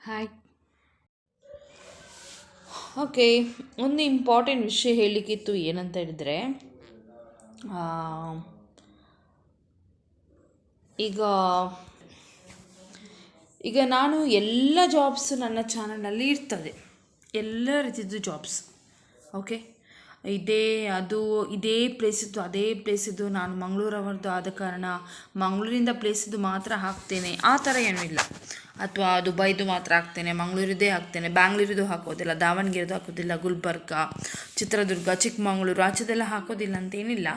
Hi. Okay, ಒಂದು important ವಿಷಯ ಹೇಳಲಿಕ್ಕಿತ್ತು. ಏನಂತ ಹೇಳಿದರೆ, ಈಗ ಈಗ ನಾನು ಎಲ್ಲ ಜಾಬ್ಸ್ ನನ್ನ ಚಾನಲ್ನಲ್ಲಿ ಇರ್ತದೆ, ಎಲ್ಲ ರೀತಿಯದ್ದು ಜಾಬ್ಸ್. ಓಕೆ, ಇದೇ ಪ್ಲೇಸಿದ್ದು ಅದೇ ಪ್ಲೇಸಿದ್ದು, ನಾನು ಮಂಗಳೂರವರದ್ದು ಆದ ಕಾರಣ ಮಂಗಳೂರಿಂದ ಪ್ಲೇಸಿದ್ದು ಮಾತ್ರ ಹಾಕ್ತೇನೆ ಆ ಥರ ಏನೂ ಇಲ್ಲ. ಅಥವಾ ದುಬೈದು ಮಾತ್ರ ಹಾಕ್ತೇನೆ, ಮಂಗಳೂರಿದ್ದೇ ಹಾಕ್ತೇನೆ, ಬ್ಯಾಂಗ್ಳೂರಿದು ಹಾಕೋದಿಲ್ಲ, ದಾವಣಗೆರೆದು ಹಾಕೋದಿಲ್ಲ, ಗುಲ್ಬರ್ಗ, ಚಿತ್ರದುರ್ಗ, ಚಿಕ್ಕಮಗಳೂರು ಆಚೆದೆಲ್ಲ ಹಾಕೋದಿಲ್ಲ ಅಂತೇನಿಲ್ಲ,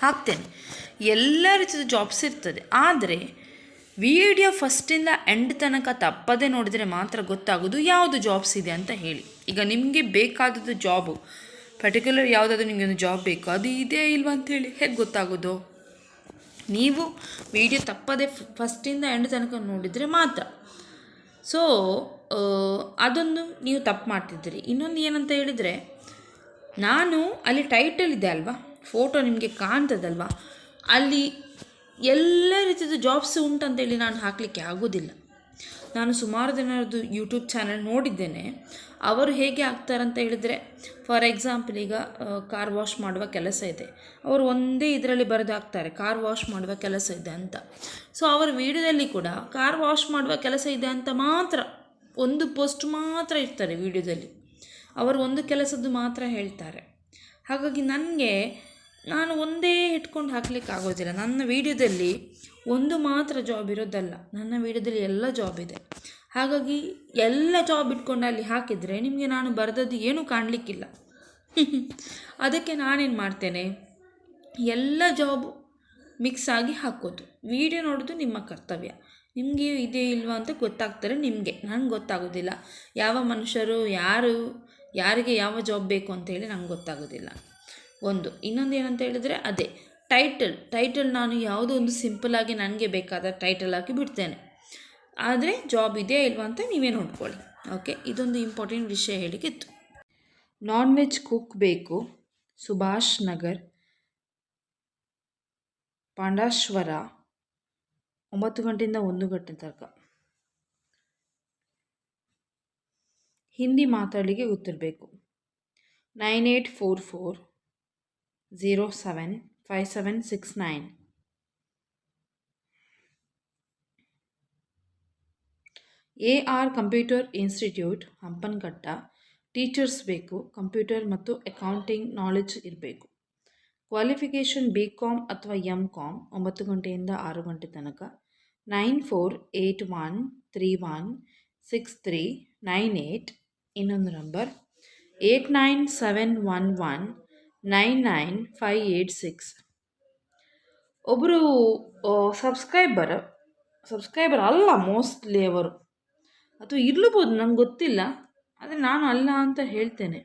ಹಾಕ್ತೇನೆ. ಎಲ್ಲ ರೀತಿಯ ಜಾಬ್ಸ್ ಇರ್ತದೆ. ಆದರೆ ವಿಡಿಯೋ ಫಸ್ಟಿಂದ ಎಂಡ್ ತನಕ ತಪ್ಪದೆ ನೋಡಿದರೆ ಮಾತ್ರ ಗೊತ್ತಾಗೋದು ಯಾವುದು ಜಾಬ್ಸ್ ಇದೆ ಅಂತ ಹೇಳಿ. ಈಗ ನಿಮಗೆ ಬೇಕಾದದ್ದು ಜಾಬು, ಪರ್ಟಿಕ್ಯುಲರ್ ಯಾವುದಾದ್ರೂ ನಿಮಗೆ ಒಂದು ಜಾಬ್ ಬೇಕು, ಅದು ಇದೆಯಾ ಇಲ್ವಾ ಅಂಥೇಳಿ ಹೇಗೆ ಗೊತ್ತಾಗೋದು? ನೀವು ವಿಡಿಯೋ ತಪ್ಪದೆ ಫಸ್ಟಿಂದ ಎಂಡ್ ತನಕ ನೋಡಿದರೆ ಮಾತ್ರ. ಸೊ ಅದೊಂದು ನೀವು ತಪ್ಪು ಮಾಡ್ತಿದ್ದೀರಿ. ಇನ್ನೊಂದು ಏನಂತ ಹೇಳಿದರೆ, ನಾನು ಅಲ್ಲಿ ಟೈಟಲ್ ಇದೆ ಅಲ್ವಾ, ಫೋಟೋ ನಿಮಗೆ ಕಾಣ್ತದಲ್ವಾ, ಅಲ್ಲಿ ಎಲ್ಲ ರೀತಿಯ ಜಾಬ್ಸ್ ಉಂಟಂತೇಳಿ ನಾನು ಹಾಕಲಿಕ್ಕೆ ಆಗೋದಿಲ್ಲ. ನಾನು ಸುಮಾರು ಜನರದ್ದು ಯೂಟ್ಯೂಬ್ ಚಾನಲ್ ನೋಡಿದ್ದೇನೆ. ಅವರು ಹೇಗೆ ಆಗ್ತಾರಂತ ಹೇಳಿದರೆ, ಫಾರ್ ಎಕ್ಸಾಂಪಲ್ ಈಗ ಕಾರ್ ವಾಶ್ ಮಾಡುವ ಕೆಲಸ ಇದೆ, ಅವರು ಒಂದೇ ಇದರಲ್ಲಿ ಬರೆದು ಹಾಕ್ತಾರೆ ಕಾರ್ ವಾಶ್ ಮಾಡುವ ಕೆಲಸ ಇದೆ ಅಂತ. ಸೊ ಅವರ ವಿಡಿಯೋದಲ್ಲಿ ಕೂಡ ಕಾರ್ ವಾಶ್ ಮಾಡುವ ಕೆಲಸ ಇದೆ ಅಂತ ಮಾತ್ರ ಒಂದು ಪೋಸ್ಟ್ ಮಾತ್ರ ಇರ್ತಾರೆ ವಿಡಿಯೋದಲ್ಲಿ, ಅವರು ಒಂದು ಕೆಲಸದ್ದು ಮಾತ್ರ ಹೇಳ್ತಾರೆ. ಹಾಗಾಗಿ ನಾನು ಒಂದೇ ಇಟ್ಕೊಂಡು ಹಾಕ್ಲಿಕ್ಕೆ ಆಗೋದಿಲ್ಲ. ನನ್ನ ವಿಡಿಯೋದಲ್ಲಿ ಒಂದು ಮಾತ್ರ ಜಾಬ್ ಇರೋದಲ್ಲ, ನನ್ನ ವಿಡಿಯೋದಲ್ಲಿ ಎಲ್ಲ ಜಾಬ್ ಇದೆ. ಹಾಗಾಗಿ ಎಲ್ಲ ಜಾಬ್ ಇಟ್ಕೊಂಡು ಅಲ್ಲಿ ಹಾಕಿದರೆ ನಿಮಗೆ ನಾನು ಬರೆದದ್ದು ಏನೂ ಕಾಣಲಿಕ್ಕಿಲ್ಲ. ಅದಕ್ಕೆ ನಾನೇನು ಮಾಡ್ತೇನೆ, ಎಲ್ಲ ಜಾಬು ಮಿಕ್ಸ್ ಆಗಿ ಹಾಕೋದು. ವಿಡಿಯೋ ನೋಡೋದು ನಿಮ್ಮ ಕರ್ತವ್ಯ. ನಿಮಗೆ ಇದೇ ಇಲ್ವಾ ಅಂತ ಗೊತ್ತಾಗ್ತಾರೆ ನಿಮಗೆ, ನಂಗೆ ಗೊತ್ತಾಗೋದಿಲ್ಲ. ಯಾವ ಮನುಷ್ಯರು ಯಾರಿಗೆ ಯಾವ ಜಾಬ್ ಬೇಕು ಅಂತೇಳಿ ನಂಗೆ ಗೊತ್ತಾಗೋದಿಲ್ಲ. ಇನ್ನೊಂದು ಏನಂತ ಹೇಳಿದರೆ, ಅದೇ ಟೈಟಲ್ ನಾನು ಯಾವುದೋ ಒಂದು ಸಿಂಪಲ್ಲಾಗಿ ನನಗೆ ಬೇಕಾದ ಟೈಟಲ್ ಹಾಕಿ ಬಿಡ್ತೇನೆ. ಆದರೆ ಜಾಬ್ ಇದೆಯಾ ಇಲ್ವಾ ಅಂತ ನೀವೇ ನೋಡ್ಕೊಳ್ಳಿ. ಓಕೆ, ಇದೊಂದು ಇಂಪಾರ್ಟೆಂಟ್ ವಿಷಯ ಹೇಳಿಕ್ಕಿತ್ತು. ನಾನ್ ವೆಜ್ ಕುಕ್ ಬೇಕು, ಸುಭಾಷ್ ನಗರ್, ಪಾಂಡಾಶ್ವರ, 9 ಗಂಟೆಯಿಂದ 1 ಗಂಟೆ ತನಕ. ಹಿಂದಿ ಮಾತಾಡಲಿಕ್ಕೆ ಗೊತ್ತಿರಬೇಕು. 9844075769. AR computer institute, Hampankatta. Teachers ಬೇಕು, ಕಂಪ್ಯೂಟರ್ ಮತ್ತು ಅಕೌಂಟಿಂಗ್ ನಾಲೆಡ್ಜ್ ಇರಬೇಕು. ಕ್ವಾಲಿಫಿಕೇಷನ್ BCom ಅಥವಾ MCom, 9 ಗಂಟೆಯಿಂದ 6 ಗಂಟೆ ತನಕ. 9481316398. ಇನ್ನೊಂದು ನಂಬರ್ 8971199586. ಒಬ್ಬರು ಸಬ್ಸ್ಕ್ರೈಬರ್ ಅಲ್ಲ ಮೋಸ್ಟ್ಲಿ ಅವರು, ಅಥವಾ ಇರ್ಲಬೋದು, ನಂಗೆ ಗೊತ್ತಿಲ್ಲ. ಆದರೆ ನಾನು ಅಲ್ಲ ಅಂತ ಹೇಳ್ತೇನೆ.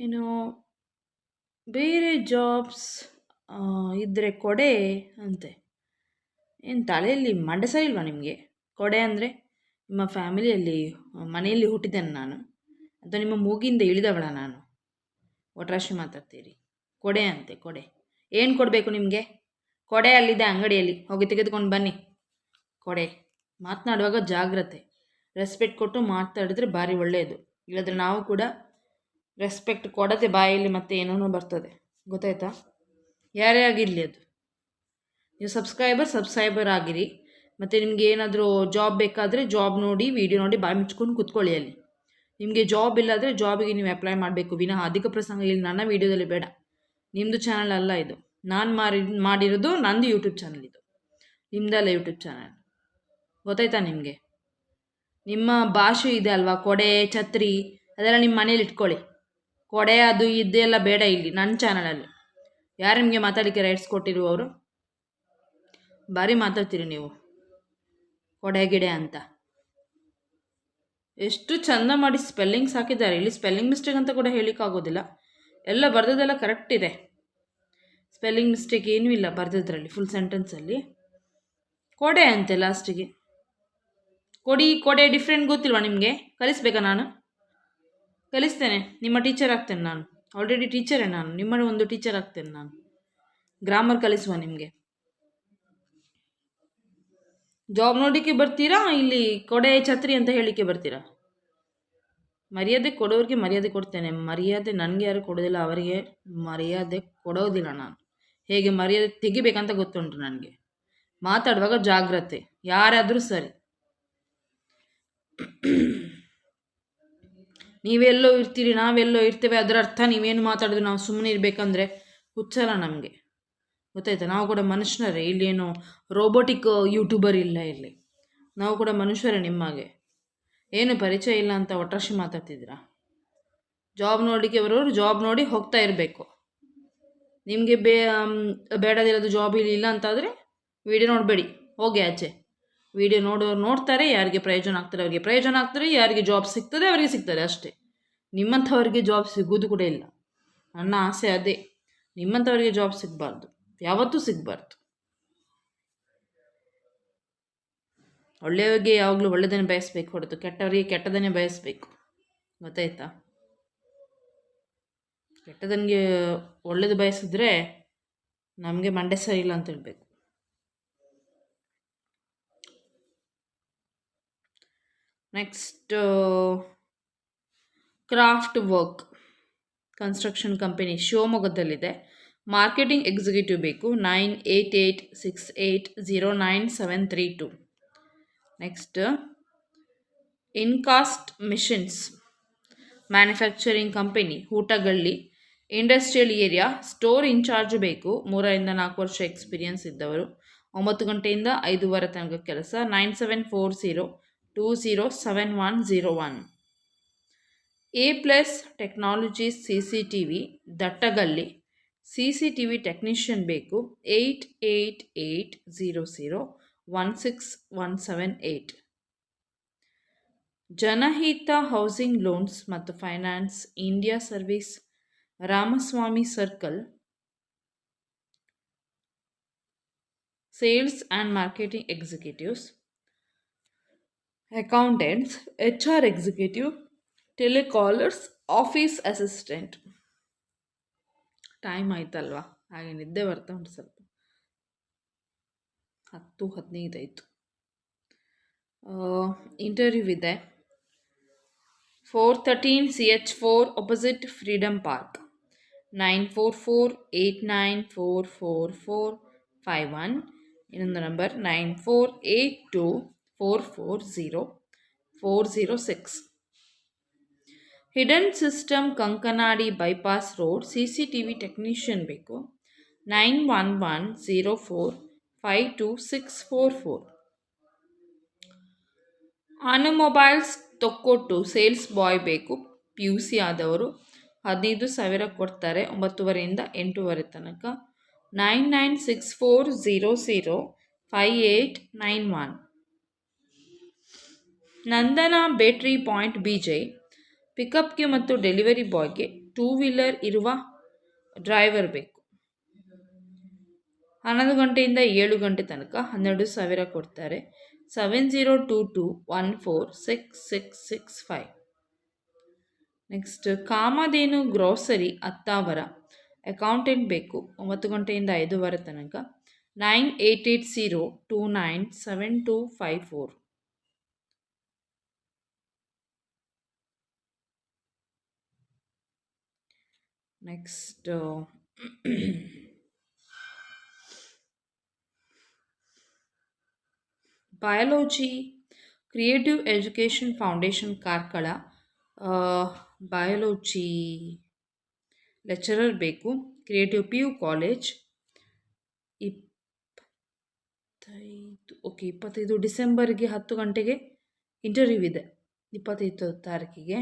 ಏನು ಬೇರೆ ಜಾಬ್ಸ್ ಇದ್ದರೆ ಕೊಡೆ ಅಂತೆ. ಏನು ತಲೆಯಲ್ಲಿ ಮಂಡೆ ಸರಿ ಇಲ್ವಾ ನಿಮಗೆ? ಕೊಡೆ ಅಂದರೆ ನಿಮ್ಮ ಫ್ಯಾಮಿಲಿಯಲ್ಲಿ ಮನೆಯಲ್ಲಿ ಹುಟ್ಟಿದ್ದೇನೆ ನಾನು, ಅಥವಾ ನಿಮ್ಮ ಮೂಗಿಂದ ಇಳಿದವಳ ನಾನು? ಒಟ್ರಾಶಿ ಮಾತಾಡ್ತೀರಿ. ಕೊಡೆ ಅಂತೆ, ಕೊಡೆ. ಏನು ಕೊಡಬೇಕು ನಿಮಗೆ? ಕೊಡೆ ಅಲ್ಲಿದೆ ಅಂಗಡಿಯಲ್ಲಿ, ಹೋಗಿ ತೆಗೆದುಕೊಂಡು ಬನ್ನಿ. ಕೊಡೆ. ಮಾತನಾಡುವಾಗ ಜಾಗ್ರತೆ, ರೆಸ್ಪೆಕ್ಟ್ ಕೊಟ್ಟು ಮಾತಾಡಿದ್ರೆ ಭಾರಿ ಒಳ್ಳೆಯದು. ಇಲ್ಲದ್ರೆ ನಾವು ಕೂಡ ರೆಸ್ಪೆಕ್ಟ್ ಕೊಡದೆ ಬಾಯಲ್ಲಿ ಮತ್ತೆ ಏನೋ ಬರ್ತದೆ, ಗೊತ್ತಾಯ್ತಾ? ಯಾರೇ ಆಗಿರಲಿ ಅದು. ನೀವು ಸಬ್ಸ್ಕ್ರೈಬರ್ ಆಗಿರಿ. ಮತ್ತು ನಿಮಗೆ ಏನಾದರೂ ಜಾಬ್ ಬೇಕಾದರೆ ಜಾಬ್ ನೋಡಿ, ವಿಡಿಯೋ ನೋಡಿ ಬಾಯಿ ಮುಚ್ಕೊಂಡು ಕೂತ್ಕೊಳ್ಳಿ. ಅಲ್ಲಿ ನಿಮಗೆ ಜಾಬ್ ಇಲ್ಲಾದರೆ ಜಾಬಿಗೆ ನೀವು ಅಪ್ಲೈ ಮಾಡಬೇಕು ವಿನಃ ಅಧಿಕ ಪ್ರಸಂಗ ಇಲ್ಲಿ ನನ್ನ ವೀಡಿಯೋದಲ್ಲಿ ಬೇಡ. ನಿಮ್ಮದು ಚಾನಲ್ ಅಲ್ಲ ಇದು, ನಾನು ಮಾಡಿರೋದು ನಂದು ಯೂಟ್ಯೂಬ್ ಚಾನಲ್ ಇದು, ನಿಮ್ಮದಲ್ಲ ಯೂಟ್ಯೂಬ್ ಚಾನಲ್. ಗೊತ್ತಾಯ್ತಾ ನಿಮಗೆ? ನಿಮ್ಮ ಭಾಷೆ ಇದೆ ಅಲ್ವಾ, ಕೊಡೆ, ಛತ್ರಿ, ಅದೆಲ್ಲ ನಿಮ್ಮ ಮನೇಲಿ ಇಟ್ಕೊಳ್ಳಿ. ಕೊಡೆ ಅದು ಇದೆಲ್ಲ ಬೇಡ ಇಲ್ಲಿ ನನ್ನ ಚಾನಲಲ್ಲಿ. ಯಾರು ನಿಮಗೆ ಮಾತಾಡಲಿಕ್ಕೆ ರೈಟ್ಸ್ ಕೊಟ್ಟಿರುವವರು? ಭಾರಿ ಮಾತಾಡ್ತೀರಿ ನೀವು, ಕೊಡೆ ಗಿಡೆ ಅಂತ. ಎಷ್ಟು ಚಂದ ಮಾಡಿ ಸ್ಪೆಲ್ಲಿಂಗ್ಸ್ ಹಾಕಿದ್ದಾರೆ ಇಲ್ಲಿ. ಸ್ಪೆಲ್ಲಿಂಗ್ ಮಿಸ್ಟೇಕ್ ಅಂತ ಕೂಡ ಹೇಳಿಕ್ಕಾಗೋದಿಲ್ಲ, ಎಲ್ಲ ಬರೆದದೆಲ್ಲ ಕರೆಕ್ಟ್ ಇದೆ. ಸ್ಪೆಲ್ಲಿಂಗ್ ಮಿಸ್ಟೇಕ್ ಏನೂ ಇಲ್ಲ ಬರೆದಿದ್ರಲ್ಲಿ, ಫುಲ್ ಸೆಂಟೆನ್ಸಲ್ಲಿ. ಕೊಡೆ ಅಂತೆ ಲಾಸ್ಟಿಗೆ. ಕೊಡೆ ಡಿಫ್ರೆಂಟ್ ಗೊತ್ತಿಲ್ವಾ ನಿಮಗೆ? ಕಲಿಸ್ಬೇಕಾ ನಾನು? ಕಲಿಸ್ತೇನೆ, ನಿಮ್ಮ ಟೀಚರ್ ಆಗ್ತೇನೆ ನಾನು. ಆಲ್ರೆಡಿ ಟೀಚರೇ ನಾನು, ನಿಮ್ಮ ಒಂದು ಟೀಚರ್ ಆಗ್ತೇನೆ ನಾನು. ಗ್ರಾಮರ್ ಕಲಿಸುವ ನಿಮಗೆ. ಜಾಬ್ ನೋಡಲಿಕ್ಕೆ ಬರ್ತೀರಾ ಇಲ್ಲಿ ಕೊಡೆ ಛತ್ರಿ ಅಂತ ಹೇಳಿಕ್ಕೆ ಬರ್ತೀರಾ? ಮರ್ಯಾದೆ ಕೊಡೋರಿಗೆ ಮರ್ಯಾದೆ ಕೊಡ್ತೇನೆ. ಮರ್ಯಾದೆ ನನಗೆ ಯಾರು ಕೊಡೋದಿಲ್ಲ, ಅವರಿಗೆ ಮರ್ಯಾದೆ ಕೊಡೋದಿಲ್ಲ ನಾನು. ಹೇಗೆ ಮರ್ಯಾದೆ ತೆಗಿಬೇಕಂತ ಗೊತ್ತುಂಟು ನನಗೆ. ಮಾತಾಡುವಾಗ ಜಾಗ್ರತೆ, ಯಾರಾದರೂ ಸರಿ. ನೀವೆಲ್ಲೋ ಇರ್ತೀರಿ, ನಾವೆಲ್ಲೋ ಇರ್ತೇವೆ, ಅದರ ಅರ್ಥ ನೀವೇನು ಮಾತಾಡಿದ್ರು ನಾವು ಸುಮ್ಮನೆ ಇರಬೇಕಂದ್ರೆ ಹುಚ್ಚಲ್ಲ ನಮಗೆ. ಗೊತ್ತಾಯ್ತಾ? ನಾವು ಕೂಡ ಮನುಷ್ಯರೇ, ಇಲ್ಲೇನು ರೋಬೋಟಿಕ್ ಯೂಟ್ಯೂಬರ್ ಇಲ್ಲ ಇಲ್ಲಿ. ನಾವು ಕೂಡ ಮನುಷ್ಯರೇ ನಿಮ್ಮಾಗೆ. ಏನು ಪರಿಚಯ ಇಲ್ಲ ಅಂತ ಒಟ್ರಾಶಿ ಮಾತಾಡ್ತಿದ್ದೀರಾ? ಜಾಬ್ ನೋಡಲಿಕ್ಕೆ ಬರೋರು ಜಾಬ್ ನೋಡಿ ಹೋಗ್ತಾ ಇರಬೇಕು. ನಿಮಗೆ ಬೇಡದಿರೋದು ಜಾಬ್ ಇಲ್ಲ ಅಂತಾದರೆ ವಿಡಿಯೋ ನೋಡಬೇಡಿ, ಹೋಗಿ ಆಚೆ. ವಿಡಿಯೋ ನೋಡೋರು ನೋಡ್ತಾರೆ, ಯಾರಿಗೆ ಪ್ರಯೋಜನ ಆಗ್ತಾರೆ ಅವರಿಗೆ ಪ್ರಯೋಜನ ಆಗ್ತಾರೆ, ಯಾರಿಗೆ ಜಾಬ್ ಸಿಗ್ತದೆ ಅವರಿಗೆ ಸಿಗ್ತದೆ ಅಷ್ಟೇ. ನಿಮ್ಮಂಥವರಿಗೆ ಜಾಬ್ ಸಿಗೋದು ಕೂಡ ಇಲ್ಲ. ನನ್ನ ಆಸೆ ಅದೇ, ನಿಮ್ಮಂಥವರಿಗೆ ಜಾಬ್ ಸಿಗಬಾರ್ದು, ಯಾವತ್ತೂ ಸಿಗಬಾರ್ದು. ಒಳ್ಳೆಯವರಿಗೆ ಯಾವಾಗಲೂ ಒಳ್ಳೆಯದನ್ನೇ ಬಯಸಬೇಕು ಹೊರತು ಕೆಟ್ಟವರಿಗೆ ಕೆಟ್ಟದನ್ನೇ ಬಯಸಬೇಕು. ಗೊತ್ತಾಯ್ತಾ? ಕೆಟ್ಟದನಿಗೆ ಒಳ್ಳೇದು ಬಯಸಿದ್ರೆ ನಮಗೆ ಮಂಡೆ ಸರಿ ಇಲ್ಲ ಅಂತ ಹೇಳ್ಬೇಕು. Next, craft work construction company ಶಿವಮೊಗ್ಗದಲ್ಲಿದೆ. ಮಾರ್ಕೆಟಿಂಗ್ ಎಕ್ಸಿಕ್ಯೂಟಿವ್ ಬೇಕು. 9886809732. Next, Incast machines manufacturing company Hootagalli, industrial area, store incharge ಬೇಕು. 3-4 ವರ್ಷ ಎಕ್ಸ್ಪೀರಿಯನ್ಸ್ ಇದ್ದವರು. 9 ಗಂಟೆಯಿಂದ 5:15 ತನಕ ಕೆಲಸ. 9740207101. A+ technologies CCTV Dattagalli, CCTV technician ಬೇಕು. 8880016178. ಜನಹಿತ ಹೌಸಿಂಗ್ ಲೋನ್ಸ್ ಮತ್ತು finance India service, Ramaswamy circle. Sales and marketing executives, accountants, HR executive, telecallers, office assistant. Time ಆಯ್ತಲ್ವಾ, ಹಾಗೆ ನಿದ್ದೆ ಬರ್ತಾ ಉಂಟು ಸ್ವಲ್ಪ. 10:15 ಆಯಿತು. ಇಂಟರ್ವ್ಯೂ ಇದೆ. 413 CH4 ಅಪೋಸಿಟ್ ಫ್ರೀಡಮ್ ಪಾರ್ಕ್. 9448944451. ಇನ್ನೊಂದು number 9482440406. Hidden system Kankanadi bypass road, CCTV technician ಬೇಕು. 9110452644. ಆಟೋಮೊಬೈಲ್ಸ್ ತೊಕ್ಕೊಟ್ಟು ಸೇಲ್ಸ್ ಬಾಯ್ ಬೇಕು. PUC ಆದವರು. 15,000 ಕೊಡ್ತಾರೆ. 9:30 8:00 ತನಕ. 9964005891. ನಂದನಾ ಬೇಟ್ರಿ ಪಾಯಿಂಟ್ BJ, ಪಿಕಪ್ಗೆ ಮತ್ತು ಡೆಲಿವರಿ ಬಾಯ್ಗೆ 2 ವೀಲರ್ ಇರುವ ಡ್ರೈವರ್ ಬೇಕು. 11 ಗಂಟೆಯಿಂದ 7 ಗಂಟೆ ತನಕ. 12,000 ಕೊಡ್ತಾರೆ. 7022146665. Next, Kamadhenu grocery Attavar, accountant ಬೇಕು. 9 ಗಂಟೆಯಿಂದ 5:15 ತನಕ. 9880297254. Next, biology creative education foundation Karkala, biology lecturer ಬೇಕು. Creative PU college. 25 ಡಿಸೆಂಬರ್ಗೆ 10 ಗಂಟೆಗೆ ಇಂಟರ್ವ್ಯೂ ಇದೆ. 25 ತಾರೀಕಿಗೆ.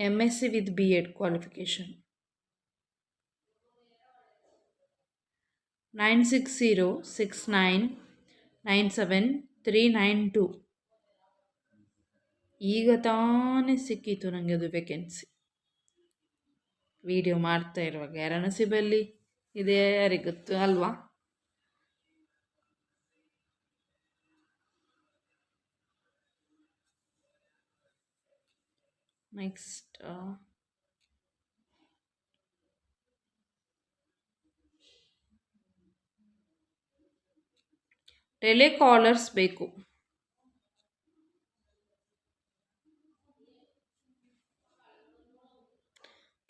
MSc with B.Ed qualification. 9606997392. ಈಗ ತಾನೇ ಸಿಕ್ಕಿತು ನನಗೆ ಅದು ವೇಕೆನ್ಸಿ. ವಿಡಿಯೋ ಮಾಡ್ತಾ ಇರುವಾಗ ಯಾರ ನಸೀಬಲ್ಲಿ ಇದೆ ಯಾರಿಗೆ ಗೊತ್ತು ಅಲ್ವಾ? ನೆಕ್ಸ್ಟ್, ಟೆಲಿಕಾಲರ್ಸ್ ಬೇಕು.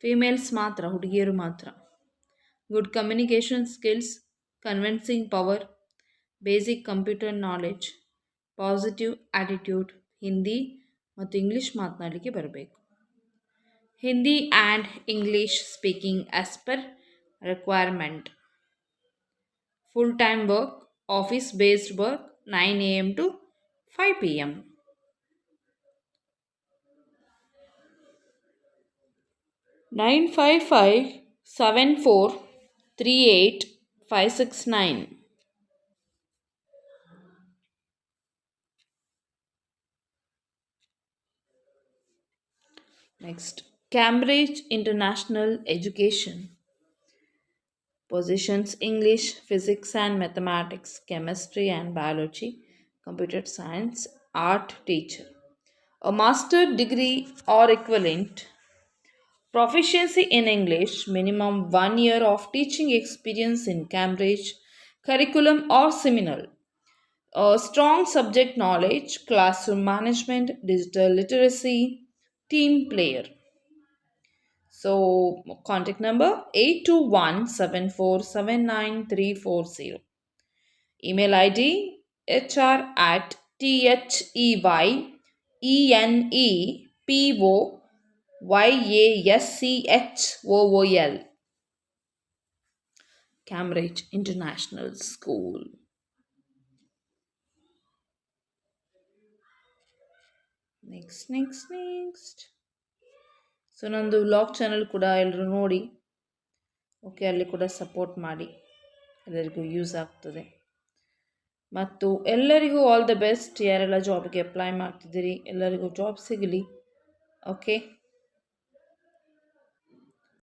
ಫಿಮೇಲ್ಸ್ ಮಾತ್ರ, ಹುಡುಗಿಯರು ಮಾತ್ರ. Good communication skills, convincing power, basic computer knowledge, positive attitude, Hindi ಮತ್ತು ಇಂಗ್ಲೀಷ್ ಮಾತನಾಡಲಿಕ್ಕೆ ಬರಬೇಕು. Hindi and English speaking as per requirement. Full time work, office based work, 9 a.m. to 5 p.m. 9557438569. Next, Cambridge International Education. Positions: English, Physics and Mathematics, Chemistry and Biology, Computer Science, Art Teacher. A master degree or equivalent. Proficiency in English, minimum 1 year of teaching experience in Cambridge curriculum or similar. Strong subject knowledge, classroom management, digital literacy, team player. So, contact number 8217479340. Email ID hr@thenepoyashchol. Cambridge International School. Next so ನಂದು vlog channel ಕೂಡ ಎಲ್ಲರೂ ನೋಡಿ, okay, ಅಲ್ಲಿ ಕೂಡ support ಮಾಡಿ, ಎಲ್ಲರಿಗೂ use ಆಗ್ತದೆ. ಮತ್ತು ಎಲ್ಲರಿಗೂ ಆಲ್ ದ ಬೆಸ್ಟ್. ಯಾರೆಲ್ಲ ಜಾಬ್ಗೆ ಅಪ್ಲೈ ಮಾಡ್ತಿದ್ದೀರಿ ಎಲ್ಲರಿಗೂ ಜಾಬ್ ಸಿಗಲಿ. ಓಕೆ.